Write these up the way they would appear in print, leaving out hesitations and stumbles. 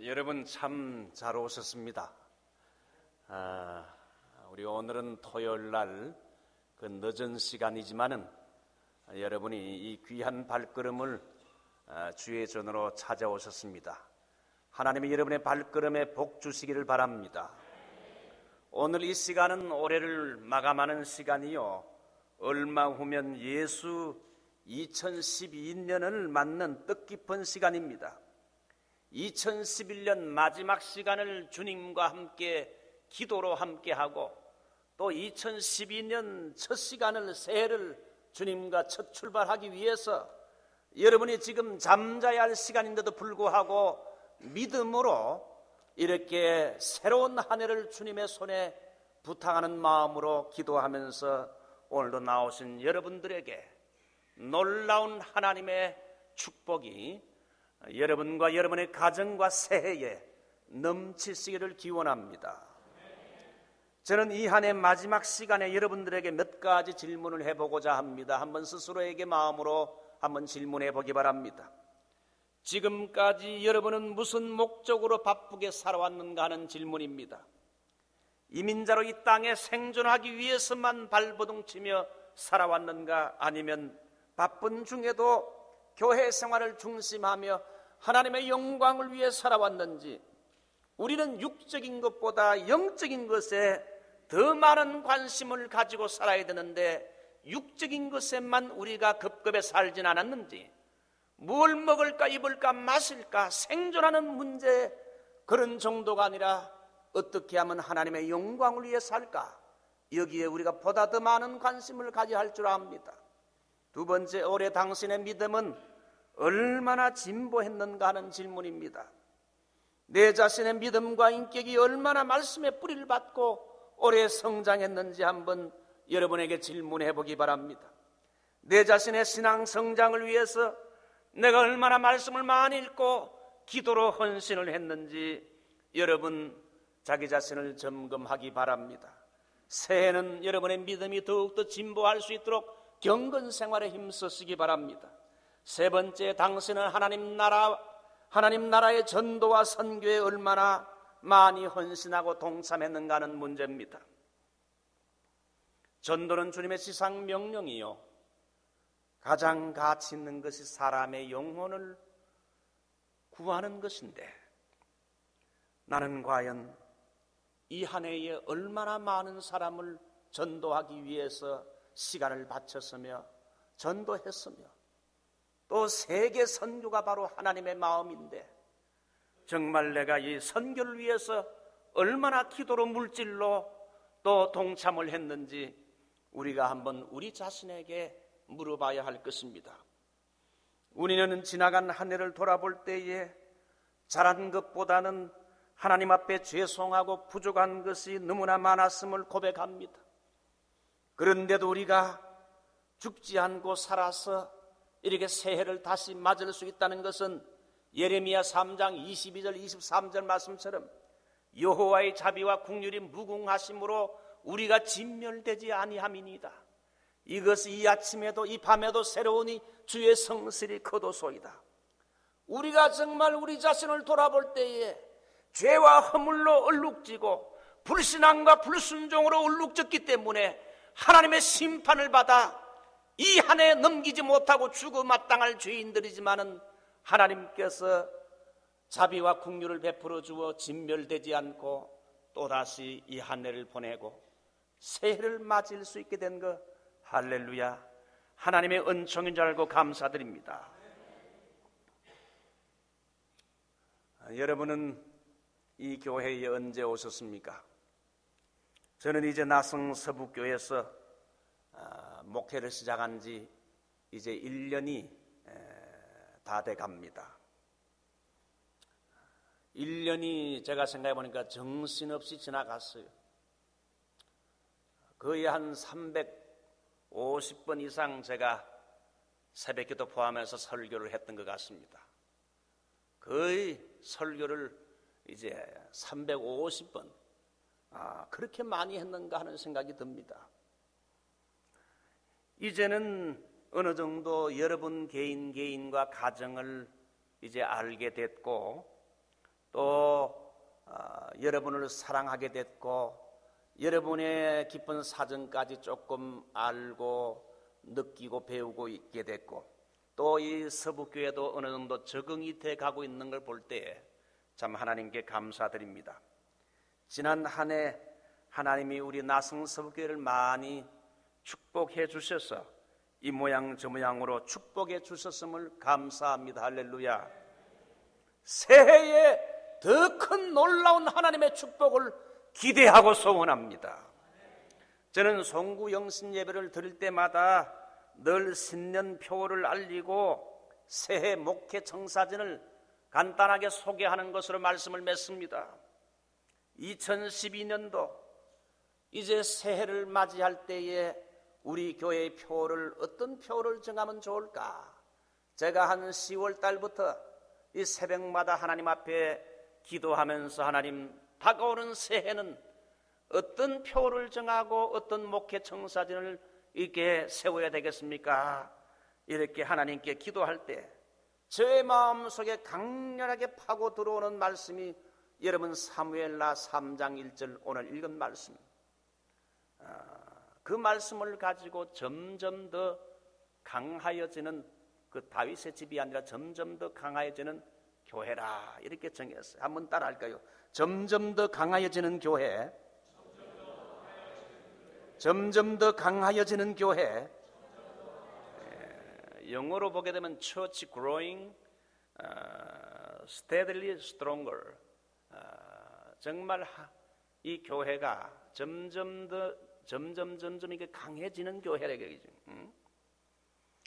여러분 참 잘 오셨습니다. 우리 오늘은 토요일 날 그 늦은 시간이지만은 여러분이 이 귀한 발걸음을 주의 전으로 찾아오셨습니다. 하나님이 여러분의 발걸음에 복 주시기를 바랍니다. 오늘 이 시간은 올해를 마감하는 시간이요, 얼마 후면 예수 2012년을 맞는 뜻깊은 시간입니다. 2011년 마지막 시간을 주님과 함께 기도로 함께하고, 또 2012년 첫 시간을, 새해를 주님과 첫 출발하기 위해서 여러분이 지금 잠자야 할 시간인데도 불구하고 믿음으로 이렇게 새로운 한 해를 주님의 손에 부탁하는 마음으로 기도하면서 오늘도 나오신 여러분들에게 놀라운 하나님의 축복이 여러분과 여러분의 가정과 새해에 넘치시기를 기원합니다. 저는 이 한 해 마지막 시간에 여러분들에게 몇 가지 질문을 해보고자 합니다. 한번 스스로에게 마음으로 한번 질문해 보기 바랍니다. 지금까지 여러분은 무슨 목적으로 바쁘게 살아왔는가 하는 질문입니다. 이민자로 이 땅에 생존하기 위해서만 발버둥치며 살아왔는가, 아니면 바쁜 중에도 교회 생활을 중심하며 하나님의 영광을 위해 살아왔는지, 우리는 육적인 것보다 영적인 것에 더 많은 관심을 가지고 살아야 되는데 육적인 것에만 우리가 급급해 살진 않았는지, 뭘 먹을까 입을까 마실까 생존하는 문제, 그런 정도가 아니라 어떻게 하면 하나님의 영광을 위해 살까, 여기에 우리가 보다 더 많은 관심을 가져야 할 줄 압니다. 두 번째, 올해 당신의 믿음은 얼마나 진보했는가 하는 질문입니다. 내 자신의 믿음과 인격이 얼마나 말씀의 뿌리를 받고 올해 성장했는지 한번 여러분에게 질문해 보기 바랍니다. 내 자신의 신앙 성장을 위해서 내가 얼마나 말씀을 많이 읽고 기도로 헌신을 했는지 여러분 자기 자신을 점검하기 바랍니다. 새해는 여러분의 믿음이 더욱더 진보할 수 있도록 경건 생활에 힘쓰시기 바랍니다. 세 번째, 당신은 하나님 나라의 전도와 선교에 얼마나 많이 헌신하고 동참했는가 하는 문제입니다. 전도는 주님의 지상 명령이요, 가장 가치 있는 것이 사람의 영혼을 구하는 것인데, 나는 과연 이 한 해에 얼마나 많은 사람을 전도하기 위해서 시간을 바쳤으며 전도했으며, 또 세계 선교가 바로 하나님의 마음인데 정말 내가 이 선교를 위해서 얼마나 기도로 물질로 또 동참을 했는지 우리가 한번 우리 자신에게 물어봐야 할 것입니다. 우리는 지나간 한 해를 돌아볼 때에 잘한 것보다는 하나님 앞에 죄송하고 부족한 것이 너무나 많았음을 고백합니다. 그런데도 우리가 죽지 않고 살아서 이렇게 새해를 다시 맞을 수 있다는 것은 예레미야 3장 22절 23절 말씀처럼 여호와의 자비와 긍휼이 무궁하심으로 우리가 진멸되지 아니함이니이다. 이것이 이 아침에도 이 밤에도 새로우니 주의 성실이 거도소이다. 우리가 정말 우리 자신을 돌아볼 때에 죄와 허물로 얼룩지고 불신앙과 불순종으로 얼룩졌기 때문에 하나님의 심판을 받아 이 한 해 넘기지 못하고 죽어 마땅할 죄인들이지만은 하나님께서 자비와 긍휼을 베풀어 주어 진멸되지 않고 또다시 이 한 해를 보내고 새해를 맞을 수 있게 된 것, 할렐루야, 하나님의 은총인 줄 알고 감사드립니다. 여러분은 이 교회에 언제 오셨습니까? 저는 이제 나성 서북교에서 목회를 시작한 지 이제 1년이 다 돼 갑니다. 1년이 제가 생각해 보니까 정신없이 지나갔어요. 거의 한 350번 이상 제가 새벽기도 포함해서 설교를 했던 것 같습니다. 거의 설교를 이제 350번, 그렇게 많이 했는가 하는 생각이 듭니다. 이제는 어느 정도 여러분 개인과 가정을 이제 알게 됐고, 또 여러분을 사랑하게 됐고 여러분의 깊은 사정까지 조금 알고 느끼고 배우고 있게 됐고 또 이 서북교회도 어느 정도 적응이 돼 가고 있는 걸 볼 때에 참 하나님께 감사드립니다. 지난 한 해 하나님이 우리 나성 서북교회를 많이 축복해 주셔서 이 모양 저 모양으로 축복해 주셨음을 감사합니다. 할렐루야. 새해에 더 큰 놀라운 하나님의 축복을 기대하고 소원합니다. 저는 송구 영신 예배를 드릴 때마다 늘 신년표를 알리고 새해 목회 청사진을 간단하게 소개하는 것으로 말씀을 맺습니다. 2012년도 이제 새해를 맞이할 때에 우리 교회의 표를 어떤 표를 정하면 좋을까? 제가 한 10월 달부터 이 새벽마다 하나님 앞에 기도하면서 하나님 다가오는 새해는 어떤 표를 정하고 어떤 목회 청사진을 이렇게 세워야 되겠습니까? 이렇게 하나님께 기도할 때 저의 마음속에 강렬하게 파고 들어오는 말씀이 여러분 사무엘라 3장 1절 오늘 읽은 말씀, 그 말씀을 가지고 점점 더 강하여지는 그 다윗의 집이 아니라 점점 더 강하여지는 교회라 이렇게 정했어요. 한번 따라할까요? 점점 더 강하여지는 교회, 점점 더 강하여지는 교회. 영어로 보게 되면 Church growing steadily stronger. 정말 이 교회가 점점 이게 강해지는 교회라 얘기죠.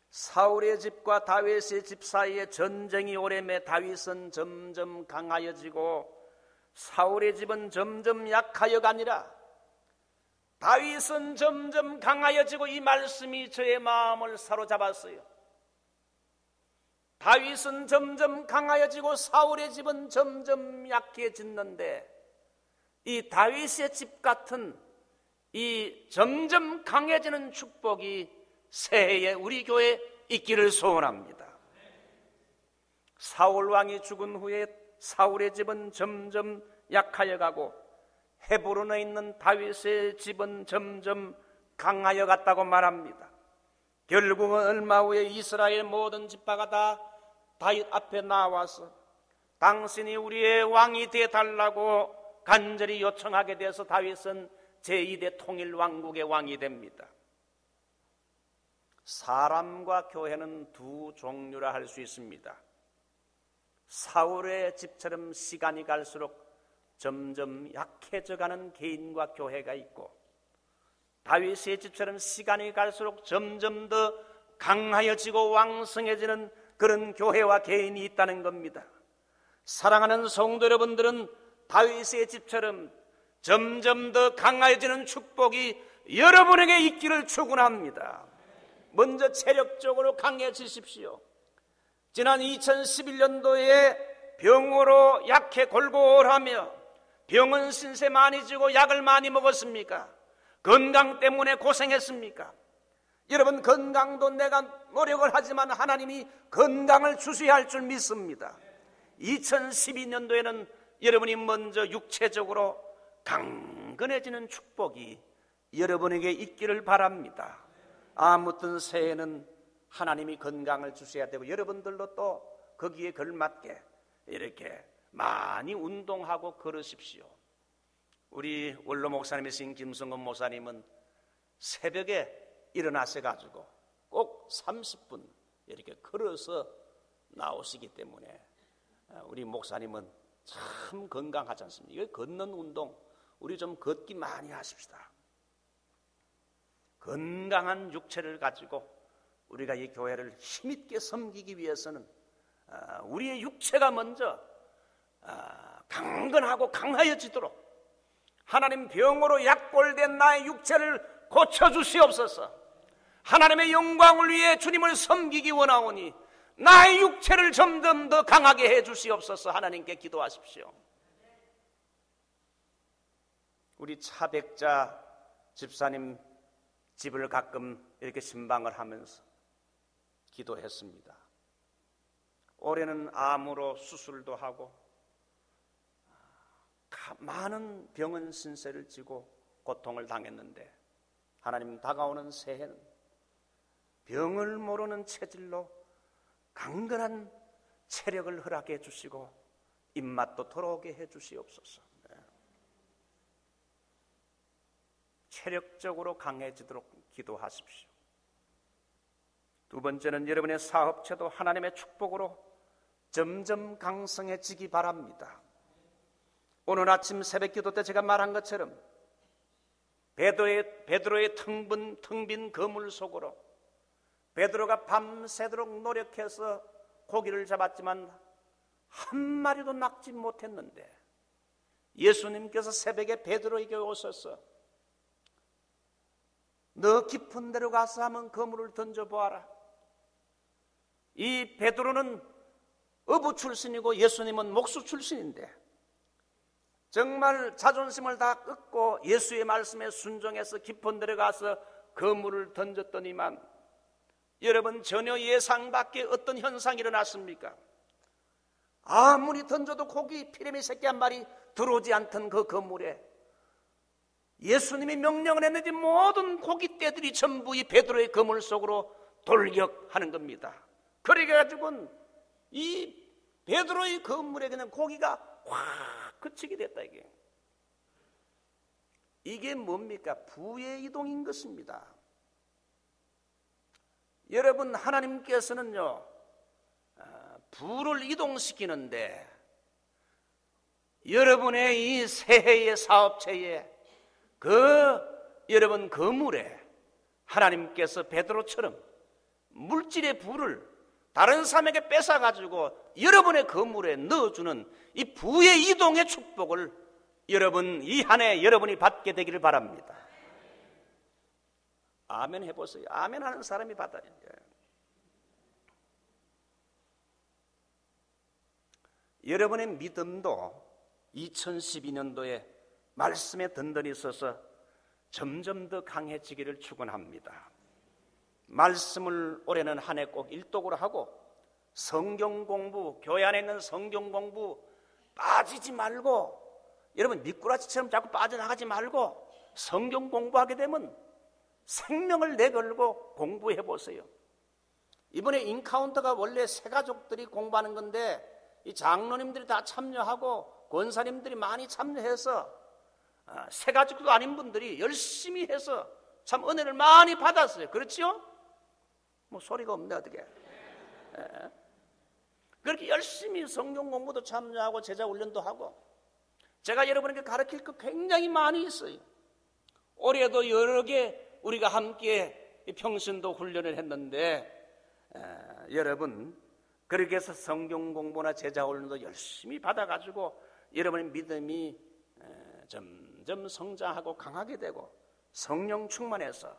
사울의 집과 다윗의 집 사이에 전쟁이 오래매 다윗은 점점 강하여지고 사울의 집은 점점 약하여가 아니라 다윗은 점점 강하여지고 이 말씀이 저의 마음을 사로잡았어요. 다윗은 점점 강하여지고 사울의 집은 점점 약해졌는데 이 다윗의 집 같은 이 점점 강해지는 축복이 새해에 우리 교회에 있기를 소원합니다. 사울 왕이 죽은 후에 사울의 집은 점점 약하여가고 헤브론에 있는 다윗의 집은 점점 강하여 갔다고 말합니다. 결국은 얼마 후에 이스라엘 모든 지파가 다 다윗 앞에 나와서 당신이 우리의 왕이 되어달라고 간절히 요청하게 돼서 다윗은 제2대 통일왕국의 왕이 됩니다. 사람과 교회는 두 종류라 할 수 있습니다. 사울의 집처럼 시간이 갈수록 점점 약해져가는 개인과 교회가 있고 다윗의 집처럼 시간이 갈수록 점점 더 강하여지고 왕성해지는 그런 교회와 개인이 있다는 겁니다. 사랑하는 성도 여러분들은 다윗의 집처럼 점점 더 강하여지는 축복이 여러분에게 있기를 축원합니다. 먼저 체력적으로 강해지십시오. 지난 2011년도에 병으로 약해 골골하며 병은 신세 많이 지고 약을 많이 먹었습니까? 건강 때문에 고생했습니까? 여러분 건강도 내가 노력을 하지만 하나님이 건강을 주셔야 할 줄 믿습니다. 2012년도에는 여러분이 먼저 육체적으로 강건해지는 축복이 여러분에게 있기를 바랍니다. 아무튼 새해는 하나님이 건강을 주셔야 되고 여러분들도 또 거기에 걸맞게 이렇게 많이 운동하고 걸으십시오. 우리 원로 목사님이신 김성건 목사님은 새벽에 일어나셔가지고 꼭 30분 이렇게 걸어서 나오시기 때문에 우리 목사님은 참 건강하지 않습니까? 이거 걷는 운동 우리 좀 걷기 많이 하십시다. 건강한 육체를 가지고 우리가 이 교회를 힘있게 섬기기 위해서는 우리의 육체가 먼저 강건하고 강하여지도록 하나님 병으로 약골된 나의 육체를 고쳐주시옵소서. 하나님의 영광을 위해 주님을 섬기기 원하오니 나의 육체를 점점 더 강하게 해주시옵소서. 하나님께 기도하십시오. 우리 차백자 집사님 집을 가끔 이렇게 신방을 하면서 기도했습니다. 올해는 암으로 수술도 하고 많은 병은 신세를 지고 고통을 당했는데 하나님 다가오는 새해는 병을 모르는 체질로 강건한 체력을 허락해 주시고 입맛도 돌아오게 해 주시옵소서. 체력적으로 강해지도록 기도하십시오. 두 번째는 여러분의 사업체도 하나님의 축복으로 점점 강성해지기 바랍니다. 오늘 아침 새벽 기도 때 제가 말한 것처럼 베드로의 텅 빈 그물 속으로 베드로가 밤새도록 노력해서 고기를 잡았지만 한 마리도 낚지 못했는데 예수님께서 새벽에 베드로에게 오셔서 너 깊은 데로 가서 한번 그물을 던져보아라. 이 베드로는 어부 출신이고 예수님은 목수 출신인데 정말 자존심을 다 꺾고 예수의 말씀에 순종해서 깊은 데로 가서 그물을 던졌더니만 여러분 전혀 예상 밖의 어떤 현상이 일어났습니까? 아무리 던져도 고기 피레미 새끼 한 마리 들어오지 않던 그 그물에 예수님이 명령을 했는지 모든 고깃대들이 전부 이 베드로의 그물 속으로 돌격하는 겁니다. 그래가지고는 이 베드로의 그물에 그냥 고기가 확 그치게 됐다. 이게 뭡니까? 부의 이동인 것입니다. 여러분 하나님께서는요 부를 이동시키는데 여러분의 이 새해의 사업체에 여러분 그물에 하나님께서 베드로처럼 물질의 부를 다른 사람에게 뺏어가지고 여러분의 그물에 넣어주는 이 부의 이동의 축복을 여러분 이 한 해 여러분이 받게 되기를 바랍니다. 아멘 해보세요. 아멘 하는 사람이 받아야 돼요. 여러분의 믿음도 2012년도에 말씀에 든든히 서서 점점 더 강해지기를 축원합니다. 말씀을 올해는 한 해 꼭 일독으로 하고 성경 공부, 교회 안에 있는 성경 공부 빠지지 말고 여러분 미꾸라지처럼 자꾸 빠져나가지 말고 성경 공부하게 되면 생명을 내걸고 공부해 보세요. 이번에 인카운터가 원래 새 가족들이 공부하는 건데 이 장로님들이 다 참여하고 권사님들이 많이 참여해서 새 가족도 아닌 분들이 열심히 해서 참 은혜를 많이 받았어요. 그렇지요? 뭐 소리가 없네 어떻게. 그렇게 열심히 성경 공부도 참여하고 제자 훈련도 하고 제가 여러분에게 가르칠 거 굉장히 많이 있어요. 올해도 여러 개 우리가 함께 평신도 훈련을 했는데 여러분 그렇게 해서 성경 공부나 제자 훈련도 열심히 받아가지고 여러분의 믿음이 점점 성장하고 강하게 되고 성령 충만해서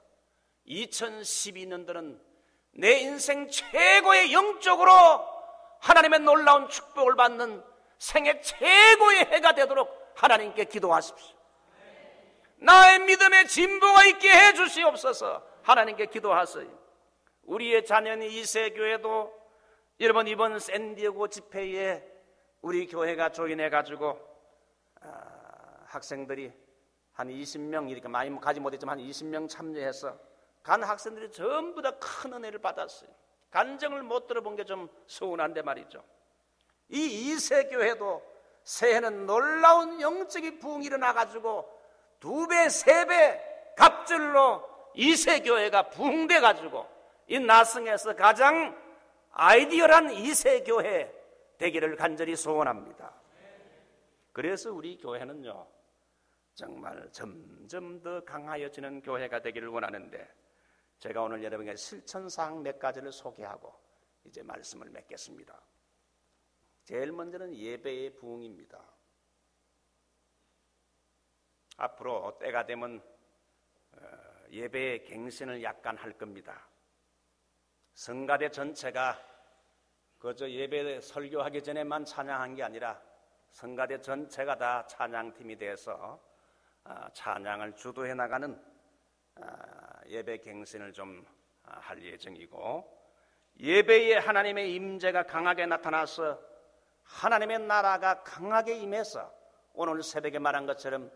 2012년도는 내 인생 최고의 영적으로 하나님의 놀라운 축복을 받는 생애 최고의 해가 되도록 하나님께 기도하십시오. 나의 믿음에 진보가 있게 해주시옵소서. 하나님께 기도하세요. 우리의 자녀인 이세교회도 여러분 이번 샌디에고 집회에 우리 교회가 조인해가지고 학생들이 한 20명 이렇게 많이 가지 못했지만 한 20명 참여해서 간 학생들이 전부 다 큰 은혜를 받았어요. 간증을 못 들어본 게 좀 서운한데 말이죠. 이 이세교회도 새해는 놀라운 영적인 부흥이 일어나가지고 2배, 3배 갑절로 이세교회가 부흥돼가지고 이 나성에서 가장 아이디어란 이세교회 되기를 간절히 소원합니다. 그래서 우리 교회는요 정말 점점 더 강하여지는 교회가 되기를 원하는데 제가 오늘 여러분에게 실천사항 몇 가지를 소개하고 이제 말씀을 맺겠습니다. 제일 먼저는 예배의 부흥입니다. 앞으로 때가 되면 예배의 갱신을 약간 할 겁니다. 성가대 전체가 그저 예배 설교하기 전에만 찬양한 게 아니라 성가대 전체가 다 찬양팀이 돼서 찬양을 주도해 나가는 예배 갱신을 좀 할 예정이고 예배에 하나님의 임재가 강하게 나타나서 하나님의 나라가 강하게 임해서 오늘 새벽에 말한 것처럼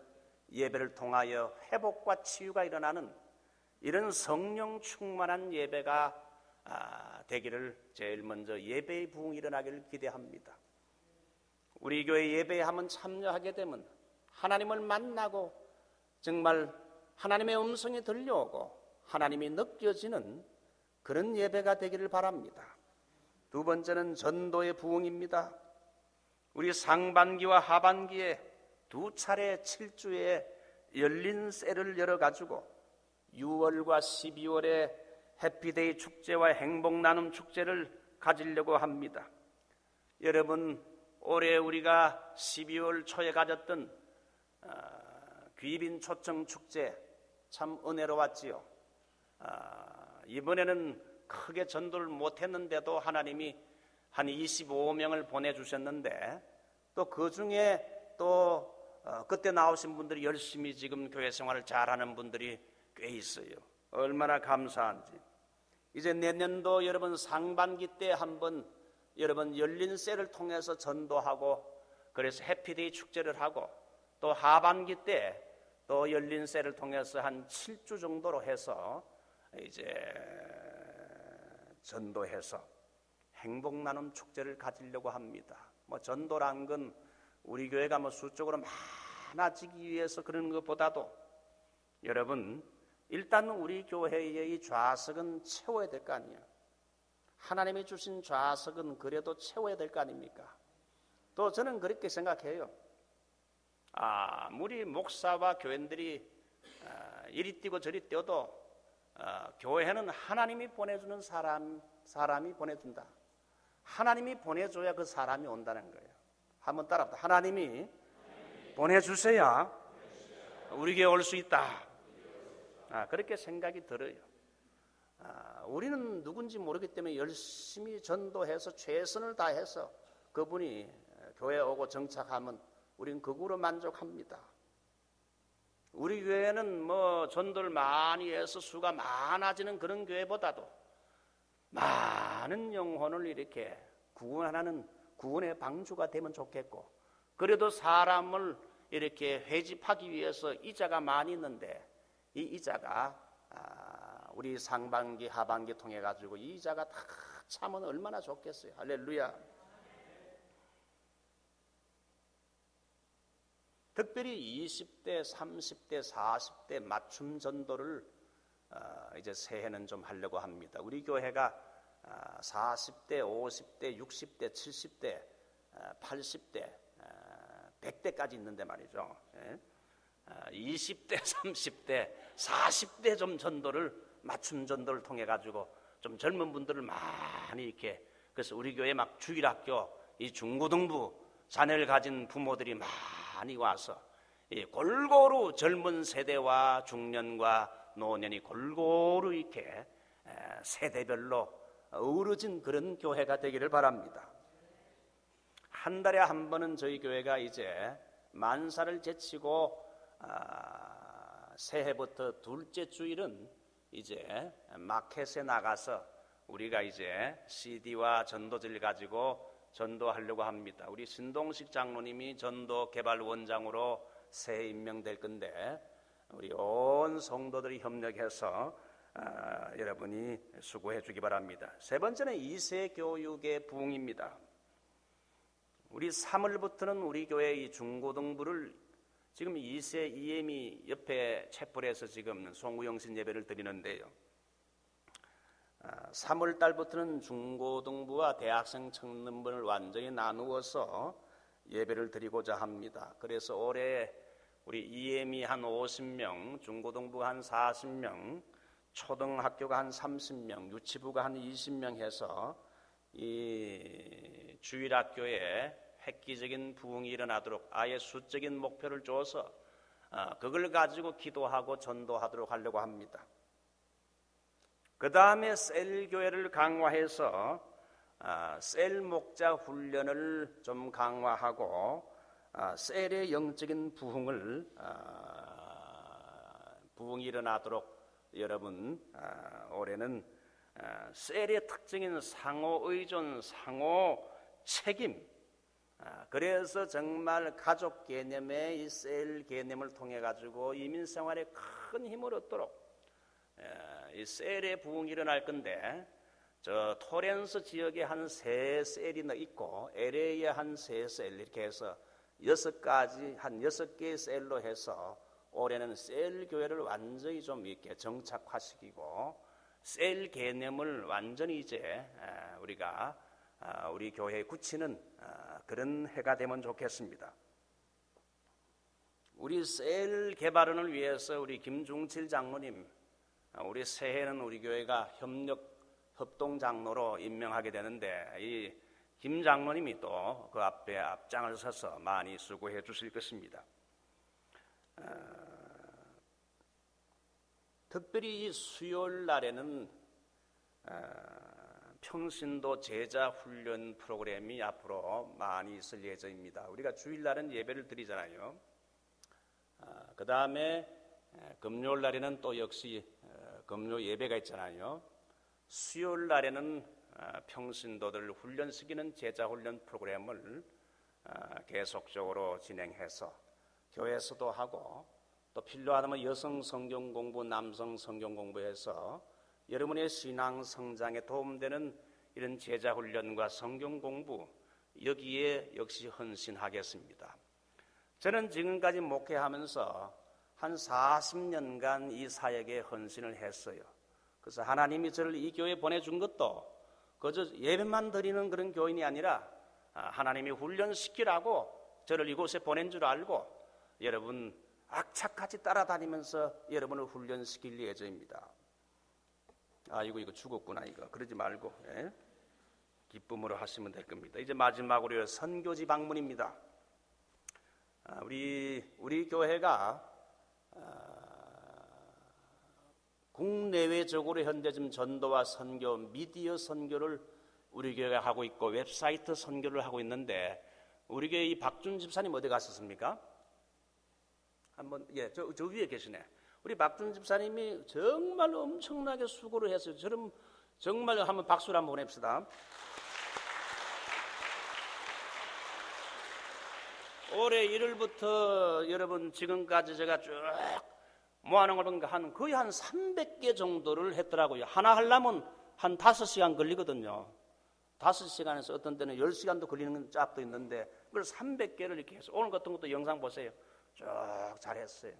예배를 통하여 회복과 치유가 일어나는 이런 성령 충만한 예배가 되기를 제일 먼저 예배의 부흥이 일어나기를 기대합니다. 우리 교회 예배에 한번 참여하게 되면 하나님을 만나고 정말 하나님의 음성이 들려오고 하나님이 느껴지는 그런 예배가 되기를 바랍니다. 두 번째는 전도의 부흥입니다. 우리 상반기와 하반기에 두 차례 7주에 열린 셀을 열어가지고 6월과 12월에 해피데이 축제와 행복나눔 축제를 가지려고 합니다. 여러분, 올해 우리가 12월 초에 가졌던 귀빈 초청 축제 참 은혜로웠지요. 이번에는 크게 전도를 못했는데도 하나님이 한 25명을 보내주셨는데 또 그 중에 또 그때 나오신 분들이 열심히 지금 교회 생활을 잘하는 분들이 꽤 있어요. 얼마나 감사한지. 이제 내년도 여러분 상반기 때 한번 여러분 열린 셀을 통해서 전도하고 그래서 해피데이 축제를 하고 또 하반기 때 또 열린 셀을 통해서 한 7주 정도로 해서 이제 전도해서 행복나눔 축제를 가지려고 합니다. 뭐 전도란 건 우리 교회가 뭐 수적으로 많아지기 위해서 그런 것보다도 여러분 일단 우리 교회의 이 좌석은 채워야 될 거 아니에요. 하나님이 주신 좌석은 그래도 채워야 될 거 아닙니까? 또 저는 그렇게 생각해요. 우리 목사와 교인들이 이리 뛰고 저리 뛰어도 교회는 하나님이 보내주는 사람이 보내준다. 하나님이 보내줘야 그 사람이 온다는 거예요. 한번 따라합니다. 하나님이 보내주셔야 우리 교회 올 수 있다. 그렇게 생각이 들어요. 우리는 누군지 모르기 때문에 열심히 전도해서 최선을 다해서 그분이 교회에 오고 정착하면 우리는 그거로 만족합니다. 우리 교회는 뭐 전도를 많이 해서 수가 많아지는 그런 교회보다도 많은 영혼을 이렇게 구원하는 구원의 방주가 되면 좋겠고, 그래도 사람을 이렇게 회집하기 위해서 이자가 많이 있는데 이 이자가 우리 상반기 하반기 통해 가지고 이 이자가 다 차면 얼마나 좋겠어요. 할렐루야. 특별히 20대, 30대, 40대 맞춤 전도를 이제 새해는 좀 하려고 합니다. 우리 교회가 40대, 50대, 60대, 70대, 80대, 100대까지 있는데 말이죠. 20대, 30대, 40대 좀 전도를 맞춤 전도를 통해 가지고 좀 젊은 분들을 많이 이렇게, 그래서 우리 교회 막 주일학교 이 중고등부 자녀를 가진 부모들이 많이 와서 골고루 젊은 세대와 중년과 노년이 골고루 이렇게 세대별로 어우러진 그런 교회가 되기를 바랍니다. 한 달에 한 번은 저희 교회가 이제 만사를 제치고 새해부터 둘째 주일은 이제 마켓에 나가서 우리가 이제 CD와 전도지를 가지고 전도하려고 합니다. 우리 신동식 장로님이 전도 개발 원장으로 새해 임명될 건데 우리 온 성도들이 협력해서 여러분이 수고해 주기 바랍니다. 세 번째는 2세 교육의 부흥입니다. 우리 3월부터는 우리 교회 이 중고등부를 지금 2세 EM이 옆에 챗불에서 지금 송구영신 예배를 드리는데요. 3월 달부터는 중고등부와 대학생 청년부를 완전히 나누어서 예배를 드리고자 합니다. 그래서 올해 우리 EM이 한 50명, 중고등부가 한 40명, 초등학교가 한 30명, 유치부가 한 20명 해서 이 주일학교에 획기적인 부흥이 일어나도록 아예 수적인 목표를 줘서 그걸 가지고 기도하고 전도하도록 하려고 합니다. 그 다음에 셀교회를 강화해서 셀 목자 훈련을 좀 강화하고 셀의 영적인 부흥이 일어나도록 여러분 올해는 셀의 특징인 상호 의존, 상호 책임, 그래서 정말 가족 개념의 이 셀 개념을 통해 가지고 이민 생활에 큰 힘을 얻도록 이 셀의 부흥이 일어날 건데, 저 토렌스 지역에 한 3셀이 있고 LA에 한 3셀, 이렇게 해서 6가지 한 6개의 셀로 해서 올해는 셀 교회를 완전히 좀 이렇게 정착화시키고 셀 개념을 완전히 이제 우리가 우리 교회에 굳히는 그런 해가 되면 좋겠습니다. 우리 셀 개발을 위해서 우리 김중칠 장로님, 우리 새해는 우리 교회가 협동 장로로 임명하게 되는데, 이 김 장로님이 또 그 앞에 앞장을 서서 많이 수고해 주실 것입니다. 특별히 이 수요일 날에는 평신도 제자 훈련 프로그램이 앞으로 많이 있을 예정입니다. 우리가 주일날은 예배를 드리잖아요. 그 다음에 금요일 날에는 또 역시 금요 예배가 있잖아요. 수요일 날에는 평신도들을 훈련시키는 제자 훈련 프로그램을 계속적으로 진행해서 교회에서도 하고, 또 필요하다면 여성 성경 공부, 남성 성경 공부해서 여러분의 신앙 성장에 도움되는 이런 제자 훈련과 성경 공부, 여기에 역시 헌신하겠습니다. 저는 지금까지 목회하면서 한 40년간 이 사역에 헌신을 했어요. 그래서 하나님이 저를 이 교회에 보내준 것도 그저 예배만 드리는 그런 교인이 아니라 하나님이 훈련시키라고 저를 이곳에 보낸 줄 알고 여러분 악착같이 따라다니면서 여러분을 훈련시킬 예정입니다. 이거 죽었구나. 이거 그러지 말고 기쁨으로 하시면 될 겁니다. 이제 마지막으로 선교지 방문입니다. 우리 교회가 국내외적으로 현재 지금 전도와 선교, 미디어 선교를 우리 교회가 하고 있고 웹사이트 선교를 하고 있는데, 우리 교회 이 박준 집사님 어디 갔었습니까? 한번 저 위에 계시네. 우리 박준 집사님이 정말 엄청나게 수고를 했어요. 저는 정말 한번 박수를 한번 보냅시다. 올해 1월부터 여러분 지금까지 제가 쭉 모아놓은 걸 보니까 거의 한 300개 정도를 했더라고요. 하나 하려면 한 5시간 걸리거든요. 5시간에서 어떤 때는 10시간도 걸리는 짭도 있는데, 그걸 300개를 이렇게 해서 오늘 같은 것도 영상 보세요. 쭉 잘했어요.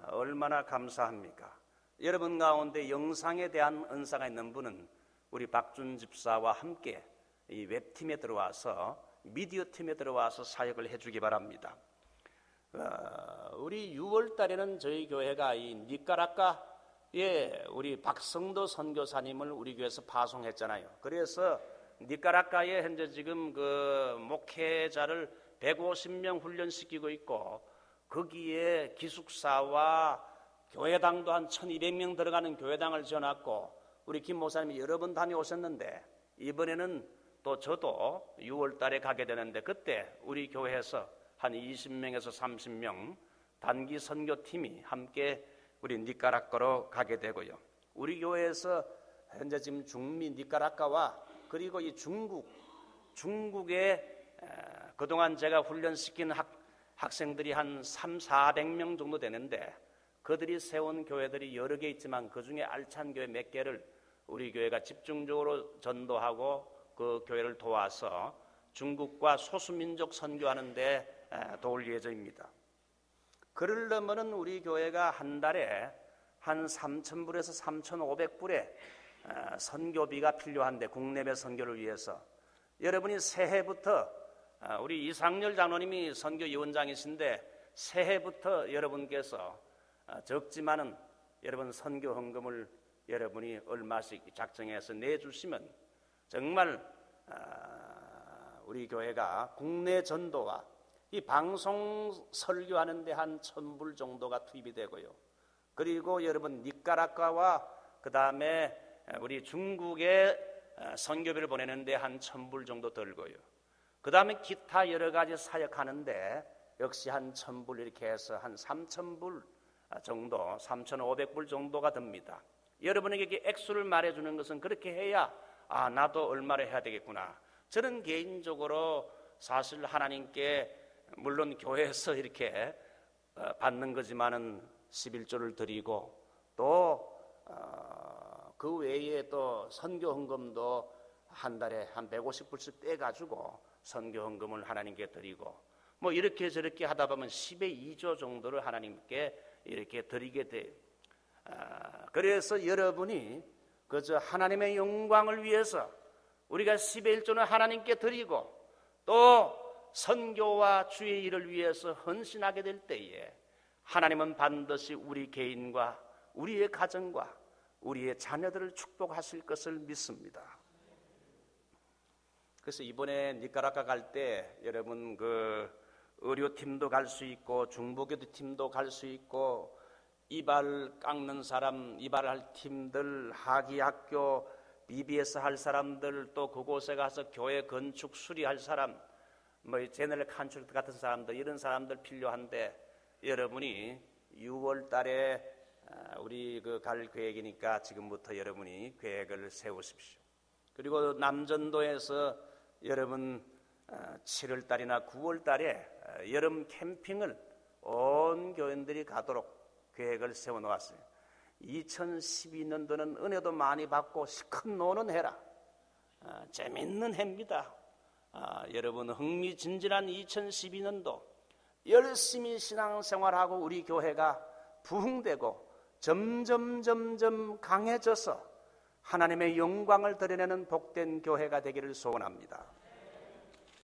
얼마나 감사합니까? 여러분 가운데 영상에 대한 은사가 있는 분은 우리 박준 집사와 함께 이 웹팀에 들어와서, 미디어 팀에 들어와서 사역을 해주기 바랍니다. 우리 6월 달에는 저희 교회가 이 니카라과에 우리 박성도 선교사님을 우리 교회에서 파송했잖아요. 그래서 니카라과에 현재 지금 그 목회자를 150명 훈련시키고 있고, 거기에 기숙사와 교회당도 한 1200명 들어가는 교회당을 지어놨고, 우리 김 목사님이 여러 번 다녀오셨는데 이번에는 또 저도 6월 달에 가게 되는데, 그때 우리 교회에서 한 20명에서 30명 단기 선교팀이 함께 우리 니카라과로 가게 되고요. 우리 교회에서 현재 지금 중미 니카라과와 그리고 이 중국에 그동안 제가 훈련시킨 학생들이 한 300~400명 정도 되는데, 그들이 세운 교회들이 여러 개 있지만 그 중에 알찬 교회 몇 개를 우리 교회가 집중적으로 전도하고 그 교회를 도와서 중국과 소수민족 선교하는 데 도울 예정입니다. 그러려면 우리 교회가 한 달에 한 3,000불에서 3,500불의 선교비가 필요한데, 국내외 선교를 위해서 여러분이 새해부터 우리 이상열 장로님이 선교위원장이신데 새해부터 여러분께서 적지만은 여러분 선교 헌금을 여러분이 얼마씩 작정해서 내주시면 정말 우리 교회가 국내 전도와 이 방송 설교하는 데 한 1,000불 정도가 투입이 되고요. 그리고 여러분 니카라과와 그 다음에 우리 중국에 선교비를 보내는 데 한 1,000불 정도 들고요. 그 다음에 기타 여러 가지 사역하는데 역시 한 1,000불 이렇게 해서 한 3,000불 정도, 3,500불 정도가 듭니다. 여러분에게 액수를 말해주는 것은 그렇게 해야 나도 얼마를 해야 되겠구나. 저는 개인적으로 사실 하나님께 물론 교회에서 이렇게 받는 거지만은 11조를 드리고 또 그 외에 또 선교 헌금도 한 달에 한 150불씩 떼가지고 선교 헌금을 하나님께 드리고 뭐 이렇게 저렇게 하다 보면 10의 2조 정도를 하나님께 이렇게 드리게 돼요. 그래서 여러분이 그저 하나님의 영광을 위해서 우리가 10의 1조는 하나님께 드리고 또 선교와 주의 일을 위해서 헌신하게 될 때에 하나님은 반드시 우리 개인과 우리의 가정과 우리의 자녀들을 축복하실 것을 믿습니다. 그래서 이번에 니카라과 갈 때 여러분 그 의료팀도 갈 수 있고 중보기도 팀도 갈 수 있고 이발 깎는 사람, 이발할 팀들, 하기학교, BBS 할 사람들, 또 그곳에 가서 교회 건축 수리할 사람, 뭐 제너럴 컨트랙터 같은 사람들, 이런 사람들 필요한데 여러분이 6월 달에 우리 그 갈 계획이니까 지금부터 여러분이 계획을 세우십시오. 그리고 남전도에서 여러분 7월 달이나 9월 달에 여름 캠핑을 온 교인들이 가도록 계획을 세워놓았어요. 2012년도는 은혜도 많이 받고 시컷 노는 해라. 재밌는 해입니다. 여러분 흥미진진한 2012년도 열심히 신앙생활하고 우리 교회가 부흥되고 점점 강해져서 하나님의 영광을 드러내는 복된 교회가 되기를 소원합니다.